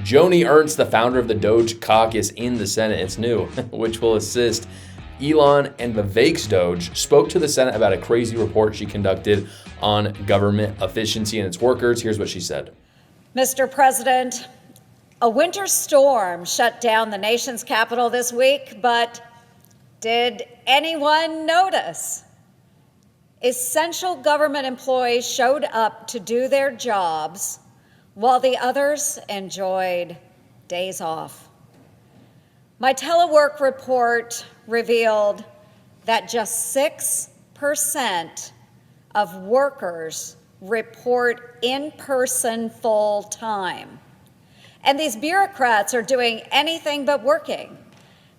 Joni Ernst, the founder of the DOGE caucus in the Senate, it's new, which will assist Elon and Vivek's DOGE, spoke to the Senate about a crazy report she conducted on government efficiency and its workers. Here's what she said. Mr. President, a winter storm shut down the nation's capital this week, but did anyone notice? Essential government employees showed up to do their jobs while the others enjoyed days off. My telework report revealed that just 6% of workers report in-person full-time. And these bureaucrats are doing anything but working.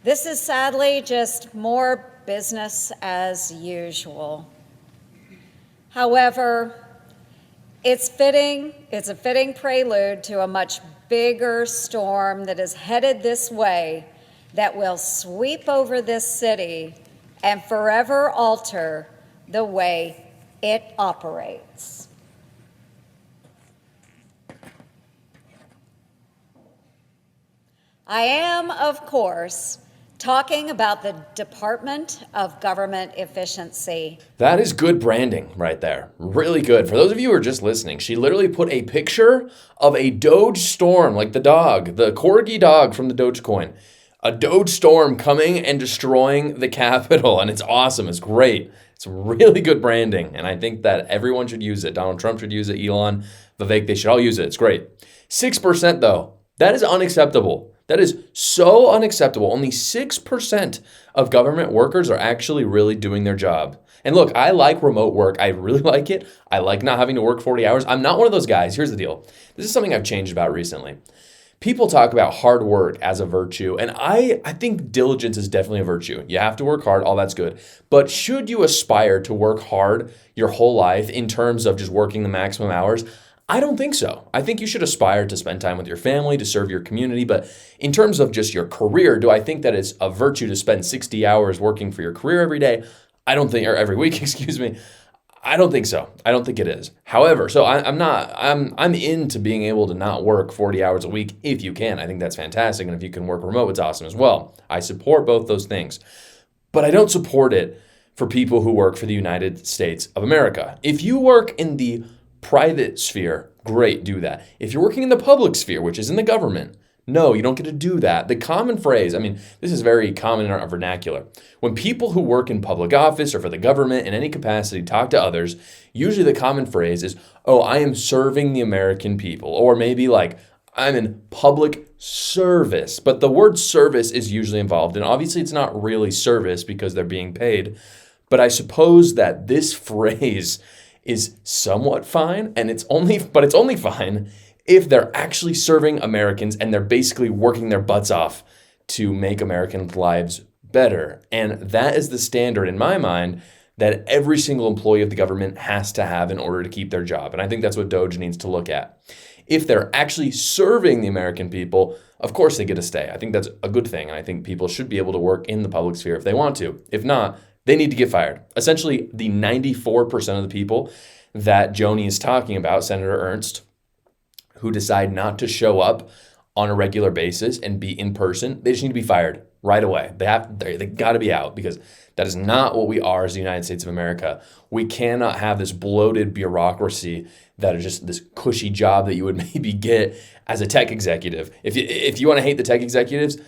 This is sadly just more business as usual. However, it's a fitting prelude to a much bigger storm that is headed this way that will sweep over this city and forever alter the way it operates. I am, of course, talking about the Department of Government Efficiency. That is good branding right there. Really good. For those of you who are just listening, she literally put a picture of a Doge storm, like the dog, the corgi dog from the Dogecoin. A Doge storm coming and destroying the Capitol, and it's awesome. It's great. It's really good branding, and I think that everyone should use it. Donald Trump should use it. Elon, Vivek, they should all use it. It's great. 6% though, that is unacceptable. That is so unacceptable. Only 6% of government workers are actually really doing their job. And look, I like remote work. I really like it. I like not having to work 40 hours. I'm not one of those guys. Here's the deal. This is something I've changed about recently. People talk about hard work as a virtue, and I think diligence is definitely a virtue. You have to work hard, all that's good. But should you aspire to work hard your whole life in terms of just working the maximum hours? I don't think so. I think you should aspire to spend time with your family, to serve your community. But in terms of just your career, do I think that it's a virtue to spend 60 hours working for your career every day? I don't think, or every week, excuse me. I don't think so. I don't think it is. However, so I'm into being able to not work 40 hours a week if you can. I think that's fantastic. And if you can work remote, it's awesome as well. I support both those things. But I don't support it for people who work for the United States of America. If you work in the private sphere, great, do that. If you're working in the public sphere, which is in the government, no, you don't get to do that. The common phrase, this is very common in our vernacular. When people who work in public office or for the government in any capacity talk to others, usually the common phrase is, oh, I am serving the American people. Or maybe like, I'm in public service. But the word service is usually involved. And obviously it's not really service because they're being paid. But I suppose that this phrase is somewhat fine, and it's only fine if they're actually serving Americans and they're basically working their butts off to make Americans' lives better. And that is the standard in my mind that every single employee of the government has to have in order to keep their job. And I think that's what DOGE needs to look at. If they're actually serving the American people, of course they get to stay. I think that's a good thing. And I think people should be able to work in the public sphere if they want to. If not, they need to get fired. Essentially, the 94% of the people that Joni is talking about, Senator Ernst, who decide not to show up on a regular basis and be in person, they just need to be fired right away. They got to be out because that is not what we are as the United States of America. We cannot have this bloated bureaucracy that is just this cushy job that you would maybe get as a tech executive. If you want to hate the tech executives,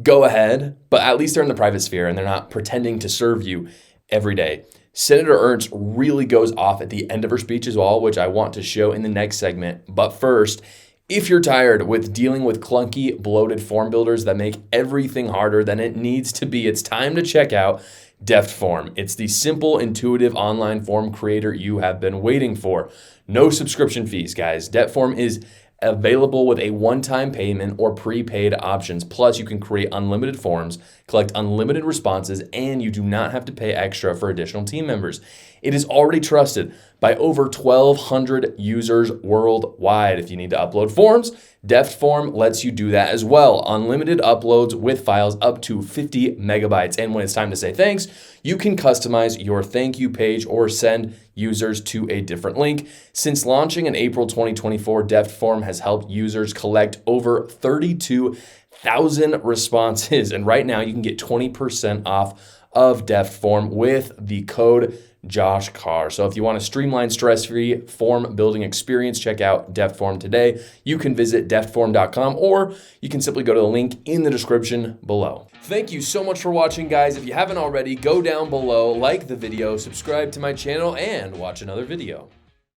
go ahead, but at least they're in the private sphere and they're not pretending to serve you every day. Senator Ernst really goes off at the end of her speech as well, which I want to show in the next segment. But first, if you're tired with dealing with clunky, bloated form builders that make everything harder than it needs to be, it's time to check out DeftForm. It's the simple, intuitive online form creator you have been waiting for. No subscription fees, guys. DeftForm is available with a one-time payment or prepaid options. Plus, you can create unlimited forms, collect unlimited responses, and you do not have to pay extra for additional team members. It is already trusted by over 1,200 users worldwide. If you need to upload forms, DeftForm lets you do that as well. Unlimited uploads with files up to 50 megabytes. And when it's time to say thanks, you can customize your thank you page or send users to a different link. Since launching in April 2024, DeftForm has helped users collect over 32,000 responses. And right now you can get 20% off of DeftForm with the code Josh Carr. So if you want a streamlined, stress-free form building experience, check out DeftForm today. You can visit deftform.com, or you can simply go to the link in the description below. Thank you so much for watching, guys. If you haven't already, go down below, like the video, subscribe to my channel, and watch another video.